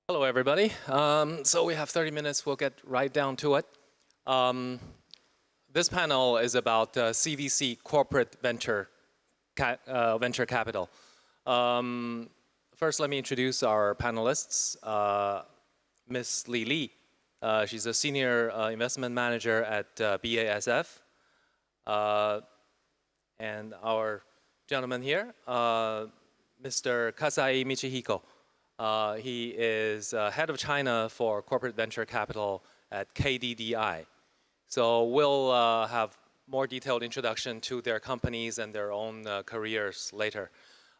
Hello, everybody. So we have 30 minutes. We'll get right down to it. This panel is about CVC, corporate venture capital. First, let me introduce our panelists. Ms. Li Li. She's a senior investment manager at BASF. And our gentleman here, Mr. Kasai Michihiko. He is head of China for corporate venture capital at KDDI. So we'll have more detailed introduction to their companies and their own careers later.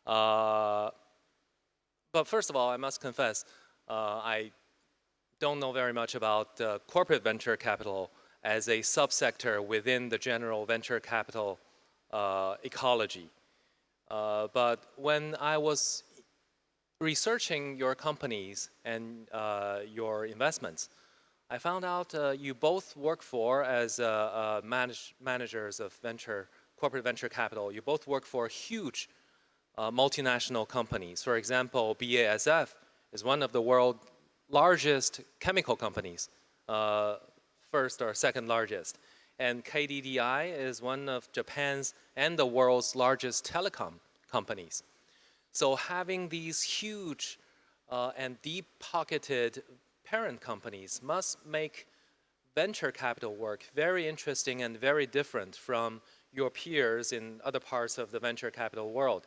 But first of all, I must confess, I don't know very much about corporate venture capital as a subsector within the general venture capital ecology. But when I was researching your companies and your investments, I found out you both work for, as managers of corporate venture capital, you both work for huge multinational companies. For example, BASF is one of the world's largest chemical companies, first or second largest. And KDDI is one of Japan's and the world's largest telecom companies. So having these huge and deep-pocketed parent companies must make venture capital work very interesting and very different from your peers in other parts of the venture capital world.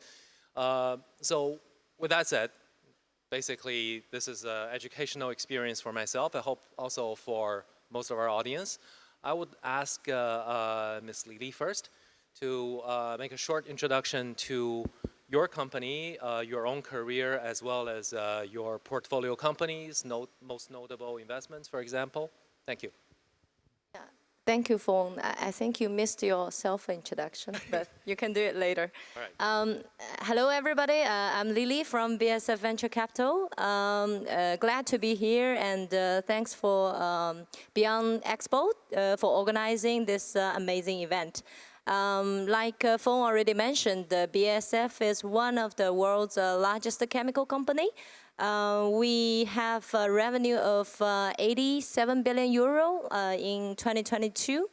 So with that said, basically this is an educational experience for myself. I hope also for most of our audience. I would ask Ms. Li Li first to make a short introduction to your company, your own career, as well as your portfolio companies, most notable investments, for example. Thank you. Yeah. Thank you, Feng. I think you missed your self-introduction, but you can do it later. All right. Hello, everybody. I'm Lily from BASF Venture Capital. Glad to be here, and thanks for Beyond Expo for organizing this amazing event. Like Feng already mentioned, BASF is one of the world's largest chemical company. We have a revenue of 87 billion euro in 2022.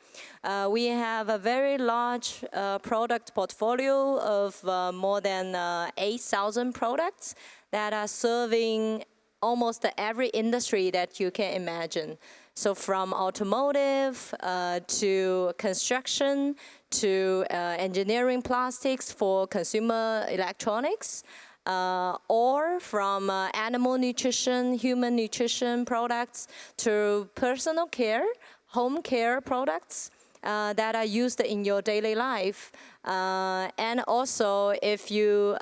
We have a very large product portfolio of more than 8,000 products that are serving almost every industry that you can imagine. So from automotive to construction to engineering plastics for consumer electronics, or from animal nutrition, human nutrition products to personal care, home care products that are used in your daily life. And also if you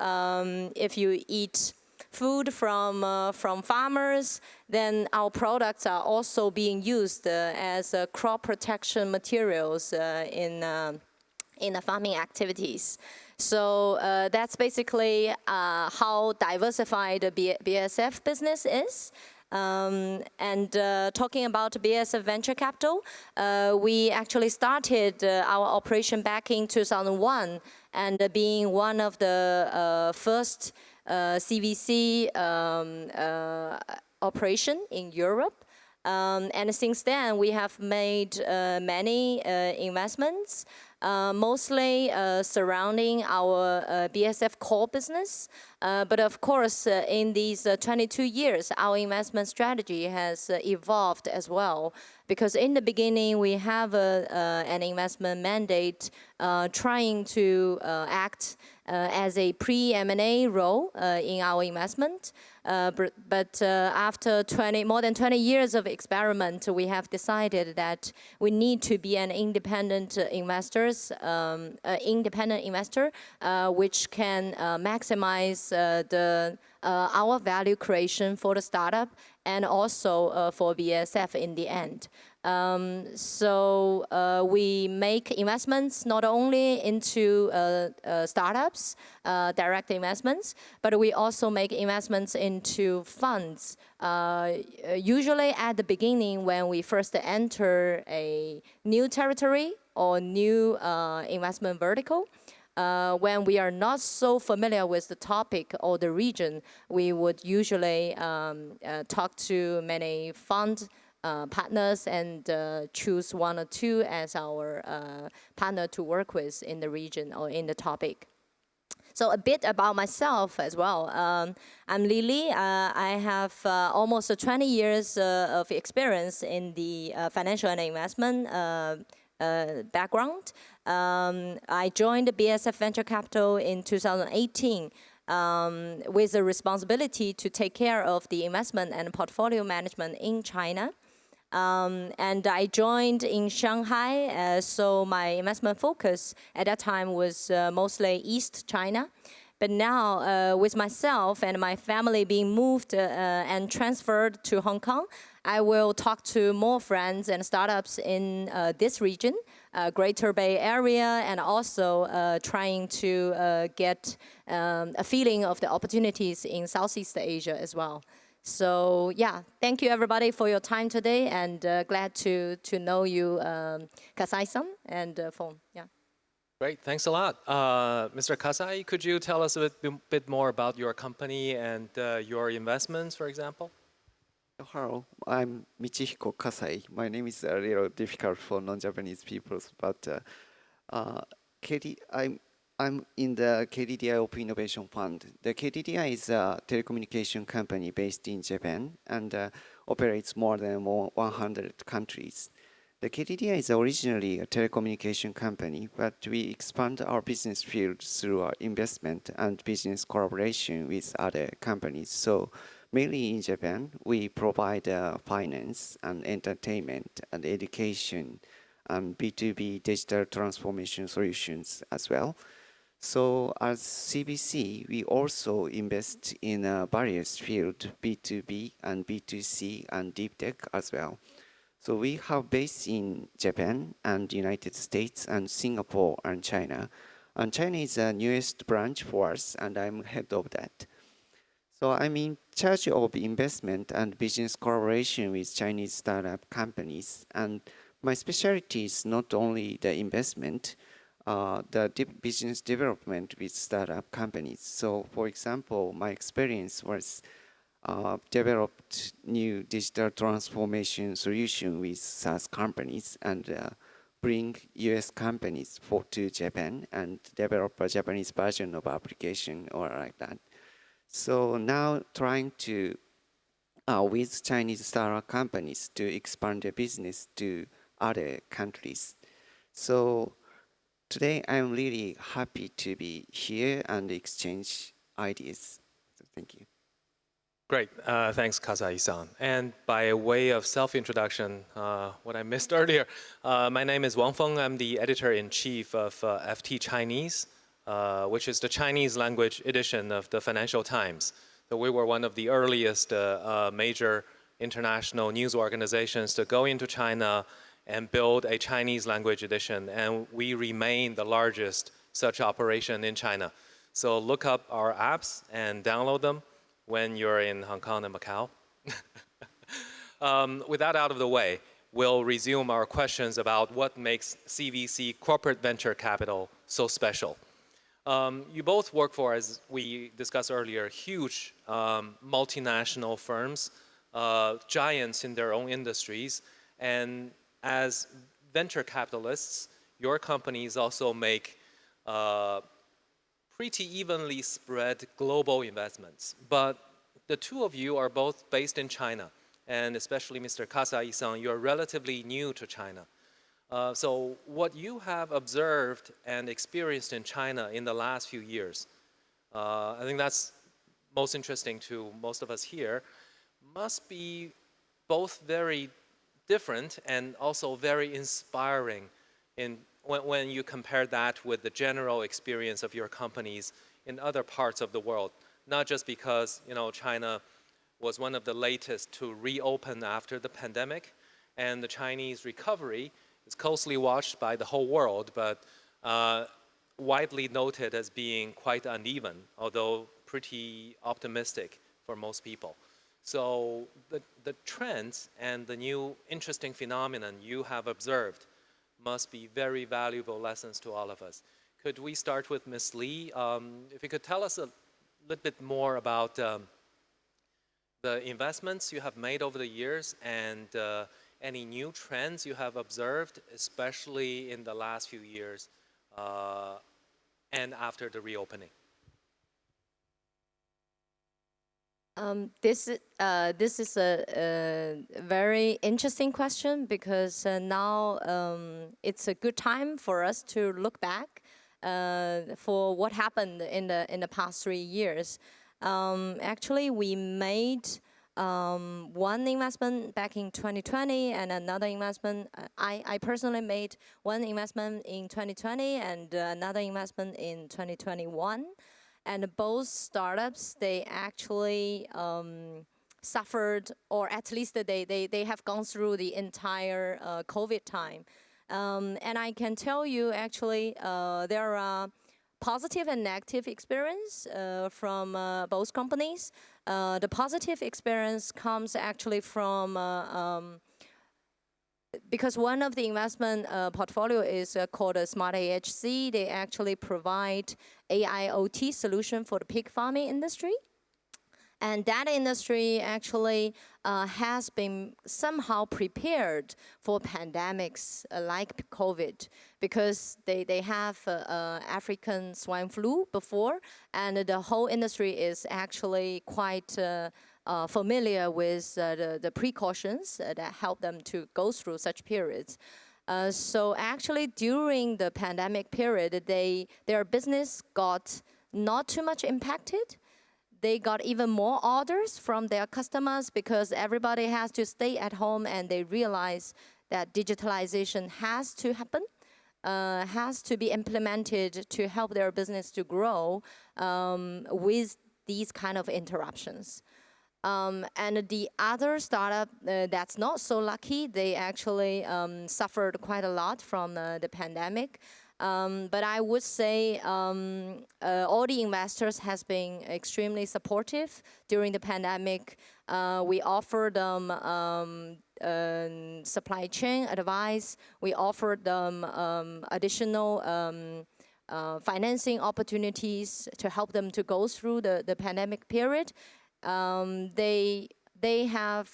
eat food from farmers, then our products are also being used as crop protection materials in the farming activities. So that's basically how diversified the BASF business is. And talking about BASF Venture Capital, we actually started our operation back in 2001, and being one of the first CVC operation in Europe. And since then, we have made many investments, mostly surrounding our BASF core business. But of course, in these 22 years, our investment strategy has evolved as well. Because in the beginning, we have an investment mandate trying to act as a pre-M&A role in our investment. But after more than 20 years of experiment, we have decided that we need to be an independent investor, which can maximize our value creation for the startup and also for BASF in the end. So we make investments not only into startups, direct investments, but we also make investments into funds. Usually at the beginning when we first enter a new territory or new investment vertical, when we are not so familiar with the topic or the region, we would usually talk to many fund partners and choose one or two as our partner to work with in the region or in the topic. So a bit about myself as well. I'm Lily. I have almost 20 years of experience in the financial and investment background. I joined the BASF Venture Capital in 2018 with the responsibility to take care of the investment and portfolio management in China. And I joined in Shanghai, so my investment focus at that time was mostly East China. But now, with myself and my family being moved and transferred to Hong Kong, I will talk to more friends and startups in this region, Greater Bay Area, and also trying to get a feeling of the opportunities in Southeast Asia as well. So yeah, thank you everybody for your time today, and glad to know you, Kasai-san and Feng. Yeah. Great, thanks a lot. Mr. Kasai, could you tell us a bit more about your company and your investments, for example? Hello, I'm Michihiko Kasai. My name is a little difficult for non-Japanese people, but I'm in the KDDI Open Innovation Fund. The KDDI is a telecommunication company based in Japan and operates more than 100 countries. The KDDI is originally a telecommunication company, but we expand our business field through our investment and business collaboration with other companies. So mainly in Japan, we provide finance and entertainment and education and B2B digital transformation solutions as well. So as CVC, we also invest in various fields, B2B and B2C and deep tech as well. So we have base in Japan and United States and Singapore and China. And China is the newest branch for us, and I'm head of that. So I'm in charge of investment and business collaboration with Chinese startup companies. And my specialty is not only the investment, the business development with startup companies. So for example, my experience was developed new digital transformation solution with SaaS companies and bring US companies to Japan and develop a Japanese version of application or like that. So now trying to, with Chinese startup companies to expand their business to other countries. So today I'm really happy to be here and exchange ideas. So thank you. Great, thanks Kasai-san. And by way of self-introduction, what I missed earlier, my name is Feng. I'm the editor-in-chief of FTChinese, which is the Chinese language edition of the Financial Times. So we were one of the earliest major international news organizations to go into China and build a Chinese language edition, and we remain the largest such operation in China. So look up our apps and download them when you're in Hong Kong and Macau. With that out of the way, we'll resume our questions about what makes CVC corporate venture capital so special. You both work for, as we discussed earlier, huge multinational firms, giants in their own industries, and as venture capitalists, your companies also make pretty evenly spread global investments. But the two of you are both based in China, and especially Mr. Kasai-san, you're relatively new to China. So what you have observed and experienced in China in the last few years, I think that's most interesting to most of us here, must be both very different and also very inspiring when you compare that with the general experience of your companies in other parts of the world. Not just because China was one of the latest to reopen after the pandemic, and the Chinese recovery is closely watched by the whole world, but widely noted as being quite uneven, although pretty optimistic for most people. So the trends and the new interesting phenomenon you have observed must be very valuable lessons to all of us. could we start with Ms. Lee? If you could tell us a little bit more about the investments you have made over the years and any new trends you have observed, especially in the last few years and after the reopening. This is a very interesting question because now it's a good time for us to look back for what happened in the past 3 years. Actually, we made one investment back in 2020 and another investment. I personally made one investment in 2020 and another investment in 2021. And both startups, they actually suffered, or at least they have gone through the entire COVID time. And I can tell you, actually, there are positive and negative experience from both companies. The positive experience comes actually from because one of the investment portfolio is called a Smart AHC. They actually provide AIoT solution for the pig farming industry. And that industry actually has been somehow prepared for pandemics like COVID because they have African swine flu before, and the whole industry is actually quite familiar with the precautions that help them to go through such periods. So actually during the pandemic period, their business got not too much impacted. They got even more orders from their customers because everybody has to stay at home, and they realize that digitalization has to happen, has to be implemented to help their business to grow with these kind of interruptions. And the other startup that's not so lucky, they actually suffered quite a lot from the pandemic. But I would say all the investors has been extremely supportive during the pandemic. We offered them supply chain advice. We offered them additional financing opportunities to help them to go through the pandemic period. They have,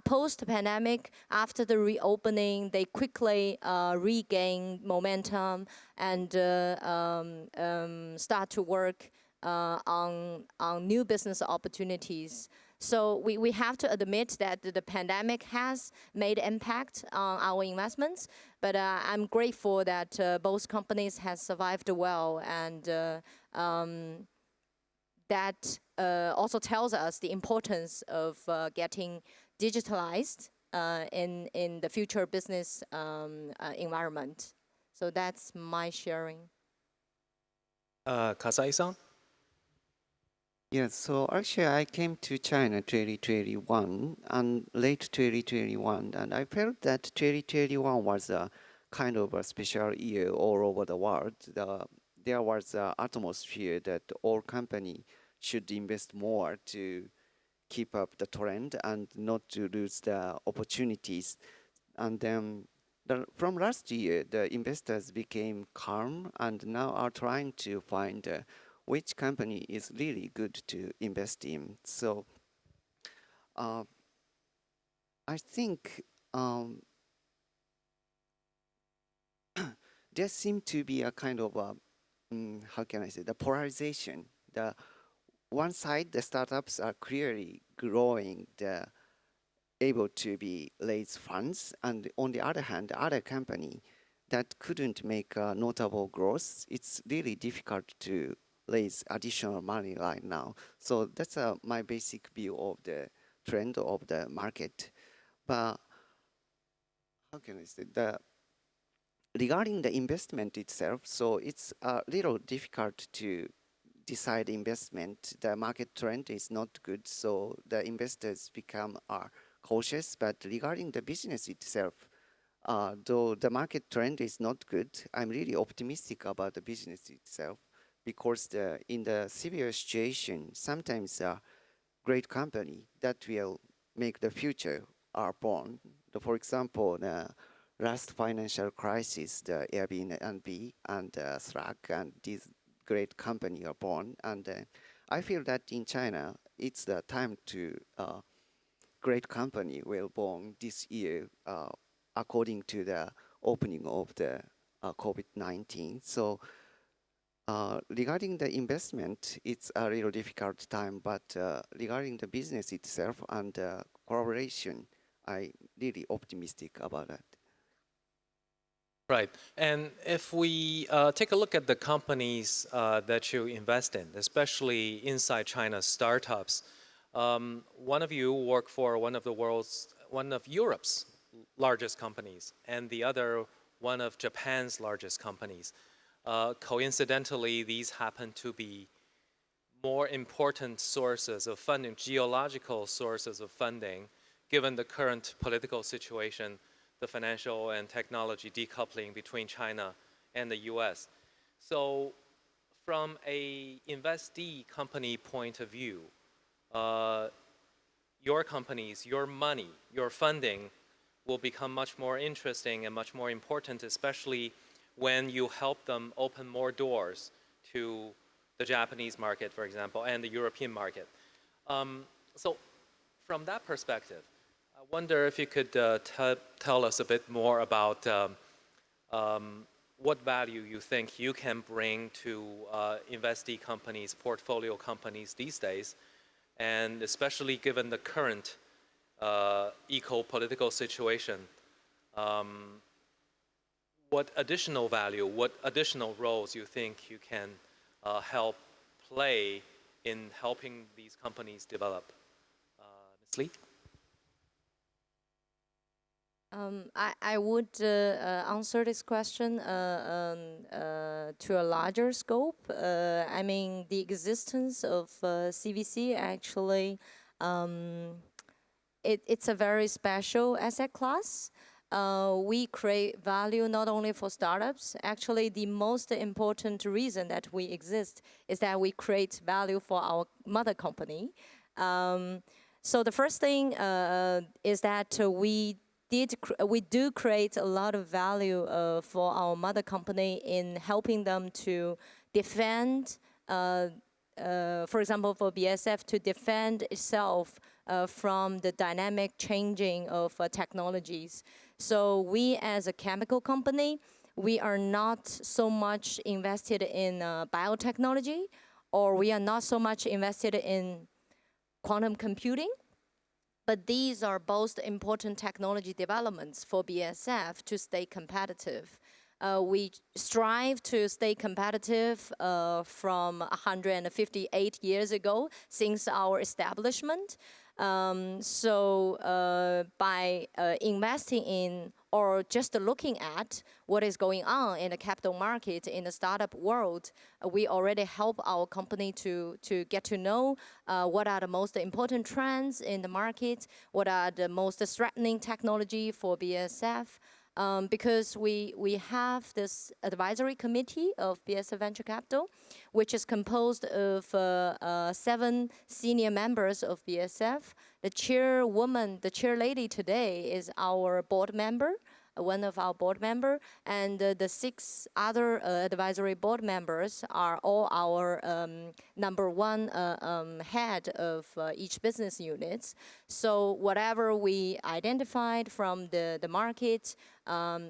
post-pandemic, after the reopening, they quickly regain momentum and start to work on new business opportunities. So we have to admit that the pandemic has made impact on our investments, but I'm grateful that both companies have survived well, and that also tells us the importance of getting digitalized in the future business environment. So that's my sharing. Kasai-san? Yes, so actually I came to China 2021 and late 2021, and I felt that 2021 was a kind of a special year all over the world. There was an atmosphere that all companies should invest more to keep up the trend and not to lose the opportunities. And then from last year, the investors became calm and now are trying to find which company is really good to invest in. So I think there seems to be a kind of how can I say, the polarization. The one side, the startups are clearly growing, able to be raise funds, and on the other hand, the other company that couldn't make notable growth, it's really difficult to raise additional money right now. So that's my basic view of the trend of the market. But how can I say, regarding the investment itself, so it's a little difficult to decide investment. The market trend is not good, so the investors are cautious. But regarding the business itself, though the market trend is not good, I'm really optimistic about the business itself, because in the severe situation, sometimes a great company that will make the future are born. For example, last financial crisis, the Airbnb and Slack and these great company are born. And I feel that in China, it's the time to great company will born this year according to the opening of the COVID-19. So regarding the investment, it's a little difficult time, but regarding the business itself and collaboration, I'm really optimistic about that. Right. And if we take a look at the companies that you invest in, especially inside China's startups, one of you work for one of Europe's largest companies, and the other one of Japan's largest companies. Coincidentally, these happen to be more important sources of funding, geological sources of funding, given the current political situation, the financial and technology decoupling between China and the US. So from a investee company point of view, your companies, your money, your funding will become much more interesting and much more important, especially when you help them open more doors to the Japanese market, for example, and the European market. So from that perspective, I wonder if you could tell us a bit more about what value you think you can bring to investee companies, portfolio companies these days, and especially given the current eco-political situation, what additional value, what additional roles you think you can help play in helping these companies develop? Ms. Lee? I would answer this question to a larger scope. I mean, the existence of CVC actually, it's a very special asset class. We create value not only for startups. Actually, the most important reason that we exist is that we create value for our mother company. So the first thing is that we do create a lot of value for our mother company in helping them to defend, for example, for BASF to defend itself from the dynamic changing of technologies. So we as a chemical company, we are not so much invested in biotechnology, or we are not so much invested in quantum computing. But these are both important technology developments for BASF to stay competitive. We strive to stay competitive from 158 years ago since our establishment. So by investing in or just looking at what is going on in the capital market, in the startup world, we already help our company to get to know what are the most important trends in the market, what are the most threatening technology for BASF. Because we have this advisory committee of BASF Venture Capital, which is composed of 7 senior members of BASF. The chairwoman, the chair lady today is our board member, one of our board member, and the 6 other advisory board members are all our #1 head of each business unit. So whatever we identified from the market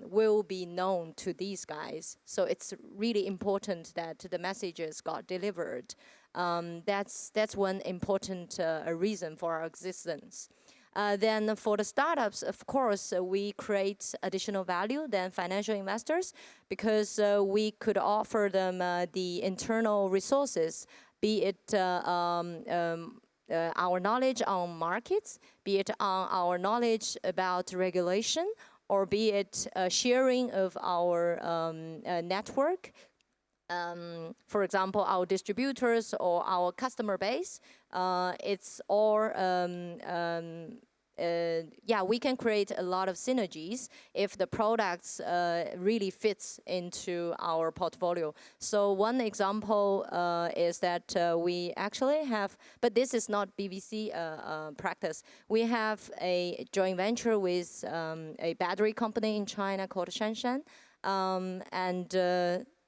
will be known to these guys. So it's really important that the messages got delivered. That's one important reason for our existence. Then for the startups, of course, we create additional value than financial investors because we could offer them the internal resources, be it our knowledge on markets, be it on our knowledge about regulation, or be it sharing of our network. For example, our distributors or our customer base, it's all yeah, we can create a lot of synergies if the products really fits into our portfolio. So one example is that we actually have, but this is not BVC practice. We have a joint venture with a battery company in China called Shanshan.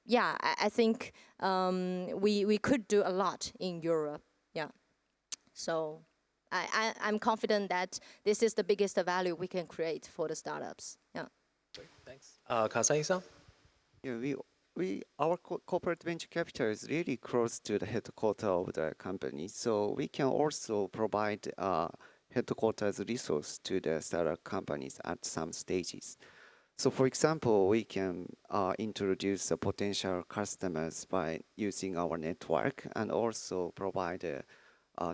Yeah, I think we could do a lot in Europe. Yeah. So I'm confident that this is the biggest value we can create for the startups. Yeah. Great, thanks. Kasai-san? Yeah, our corporate venture capital is really close to the headquarters of the company, so we can also provide headquarters resource to the startup companies at some stages. So, for example, we can introduce potential customers by using our network and also provide a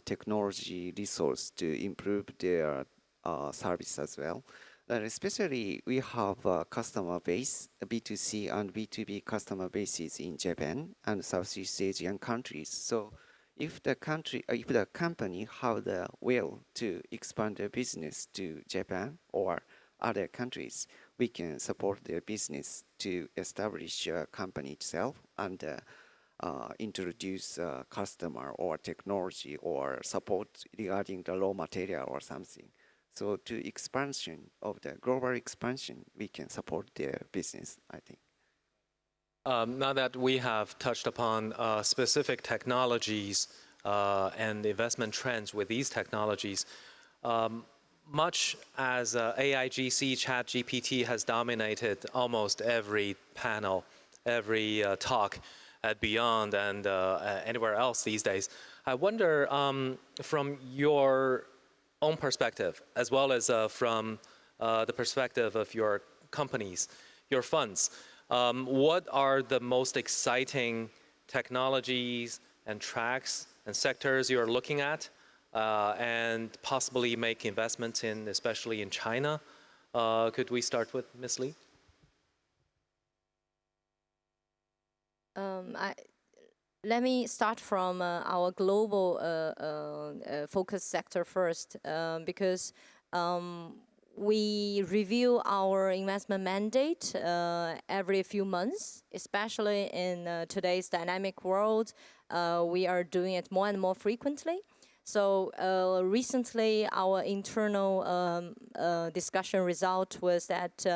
technology resource to improve their service as well. And especially, we have a customer base, a B2C and B2B customer bases in Japan and Southeast Asian countries. So, if the company have the will to expand their business to Japan or other countries, we can support their business to establish a company itself and introduce a customer or technology or support regarding the raw material or something. So to expansion of the global expansion, we can support their business, I think. Now that we have touched upon specific technologies and investment trends with these technologies, much as AIGC, ChatGPT has dominated almost every panel, every talk at Beyond and anywhere else these days, I wonder from your own perspective, as well as from the perspective of your companies, your funds, what are the most exciting technologies and tracks and sectors you're looking at and possibly make investments in, especially in China? Could we start with Ms. Li? Let me start from our global focus sector first, because we review our investment mandate every few months, especially in today's dynamic world. We are doing it more and more frequently. So recently, our internal discussion result was that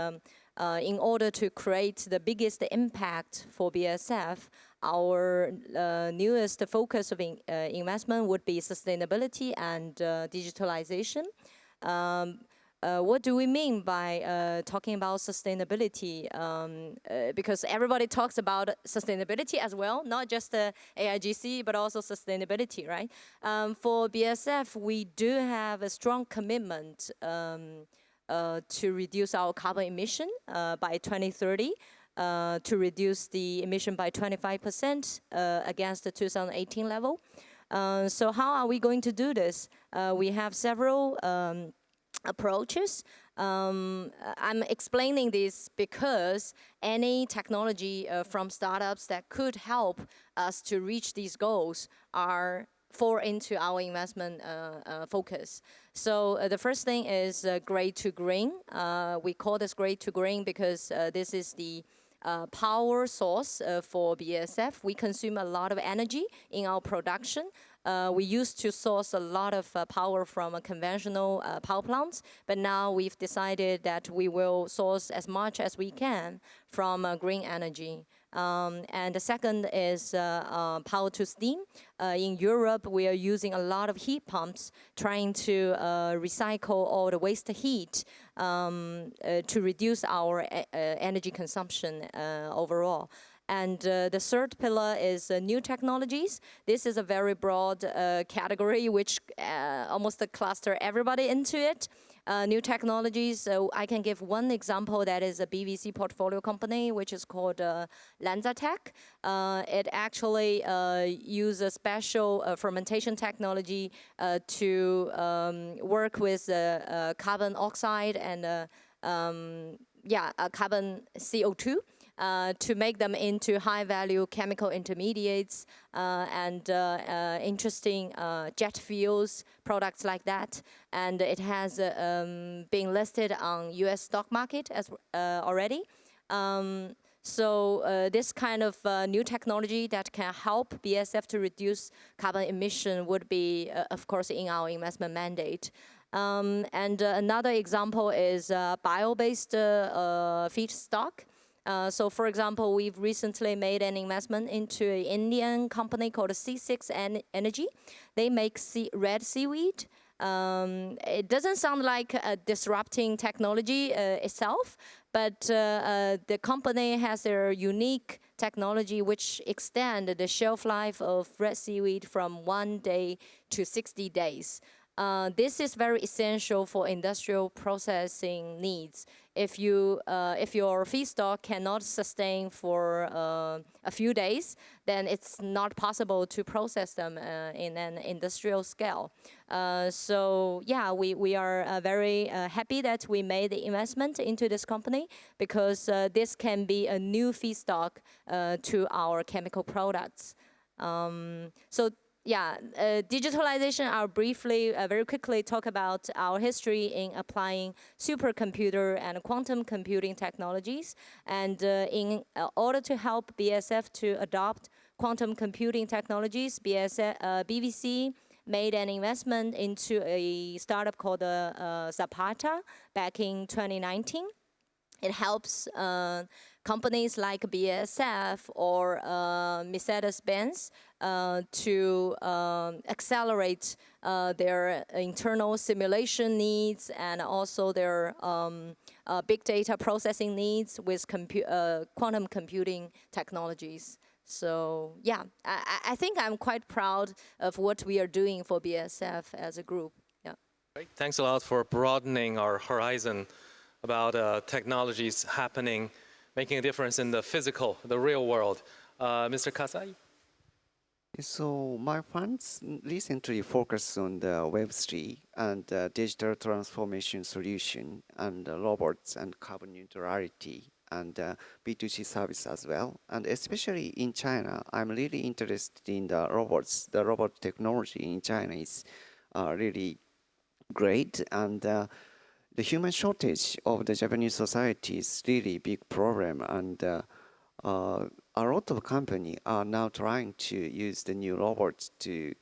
in order to create the biggest impact for BASF, our newest focus of investment would be sustainability and digitalization. What do we mean by talking about sustainability? Because everybody talks about sustainability as well, not just AIGC, but also sustainability, right? For BASF, we do have a strong commitment to reduce our carbon emission by 2030. To reduce the emission by 25% against the 2018 level. So how are we going to do this? We have several approaches. I'm explaining this because any technology from startups that could help us to reach these goals fall into our investment focus. So the first thing is gray to green. We call this gray to green because this is the power source for BASF. We consume a lot of energy in our production. We used to source a lot of power from conventional power plants, but now we've decided that we will source as much as we can from green energy. And the second is power to steam. In Europe, we are using a lot of heat pumps, trying to recycle all the waste heat to reduce our energy consumption overall. And the third pillar is new technologies. This is a very broad category which almost cluster everybody into it. New technologies, so I can give one example that is a BVC portfolio company, which is called LanzaTech. It actually uses a special fermentation technology to work with carbon oxide and carbon CO2 to make them into high-value chemical intermediates and interesting jet fuels, products like that. And it has been listed on U.S. stock market as already. So this kind of new technology that can help BASF to reduce carbon emission would be, of course, in our investment mandate. And another example is bio-based feedstock. So for example, we've recently made an investment into an Indian company called C6 Energy. They make red seaweed. It doesn't sound like a disrupting technology itself, but the company has their unique technology which extend the shelf life of red seaweed from 1 day to 60 days. This is very essential for industrial processing needs. If your feedstock cannot sustain for a few days, then it's not possible to process them in an industrial scale. So yeah, we are very happy that we made the investment into this company because this can be a new feedstock to our chemical products. So yeah, digitalization, I'll briefly, very quickly talk about our history in applying supercomputer and quantum computing technologies. And in order to help BASF to adopt quantum computing technologies, BVC made an investment into a startup called Zapata back in 2019. It helps companies like BASF or Mercedes-Benz to accelerate their internal simulation needs and also their big data processing needs with quantum computing technologies. So yeah, I think I'm quite proud of what we are doing for BASF as a group. Yeah. Great. Thanks a lot for broadening our horizon about technologies happening, making a difference in the physical, the real world. Mr. Kasai? So my funds recently focused on the Web3 and digital transformation solution and robots and carbon neutrality and B2C service as well. And especially in China, I'm really interested in the robots. The robot technology in China is really great, and the human shortage of the Japanese society is really big problem, and a lot of companies are now trying to use the new robots to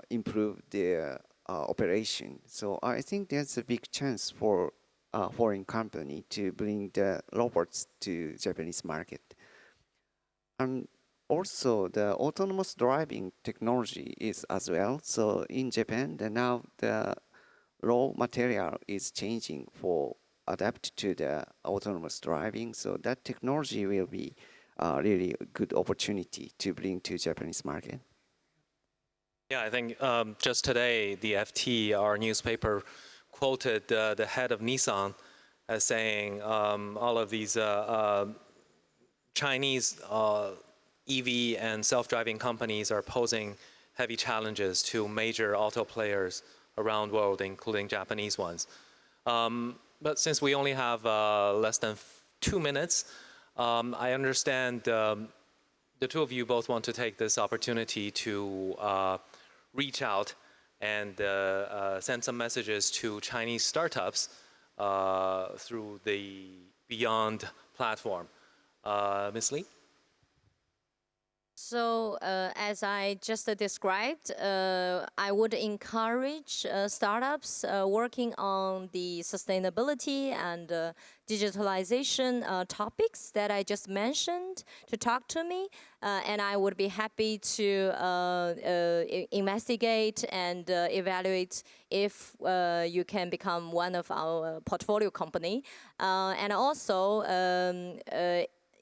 improve their operation. So I think there's a big chance for a foreign company to bring the robots to Japanese market. And also the autonomous driving technology is as well. So in Japan, now the raw material is changing for adapt to the autonomous driving. So that technology will be really a good opportunity to bring to Japanese market. Yeah, I think just today, the FT, our newspaper, quoted the head of Nissan as saying all of these Chinese EV and self-driving companies are posing heavy challenges to major auto players around the world, including Japanese ones. But since we only have less than 2 minutes, I understand the two of you both want to take this opportunity to reach out and send some messages to Chinese startups through the Beyond platform. Ms. Lee? So as I just described, I would encourage startups working on the sustainability and digitalization topics that I just mentioned to talk to me, and I would be happy to investigate and evaluate if you can become one of our portfolio company, and also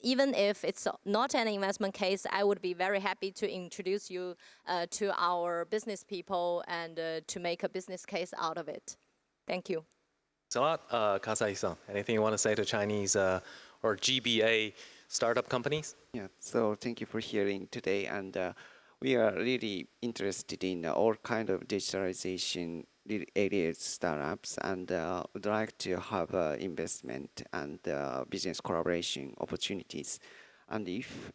even if it's not an investment case, I would be very happy to introduce you to our business people and to make a business case out of it. Thank you. Thanks a lot, Kasai-san. Anything you want to say to Chinese or GBA startup companies? Yeah, so thank you for hearing today, and we are really interested in all kind of digitalization related startups and would like to have investment and business collaboration opportunities. And if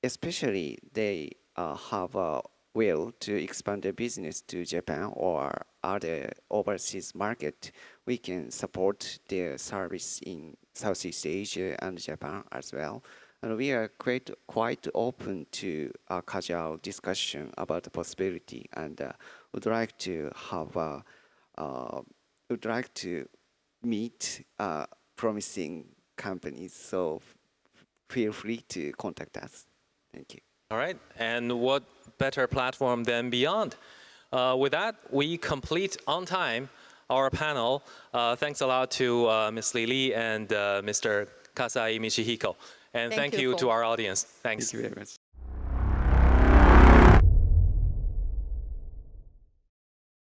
especially they have a will to expand their business to Japan or other overseas market, we can support their service in Southeast Asia and Japan as well. And we are quite open to a casual discussion about the possibility, and would like to have would like to meet promising companies. So feel free to contact us. Thank you. All right, and what better platform than Beyond? With that, we complete on time our panel. Thanks a lot to Ms. Li and Mr. Kasai Michihiko. And thank you to our audience. Thanks. Thank you very much.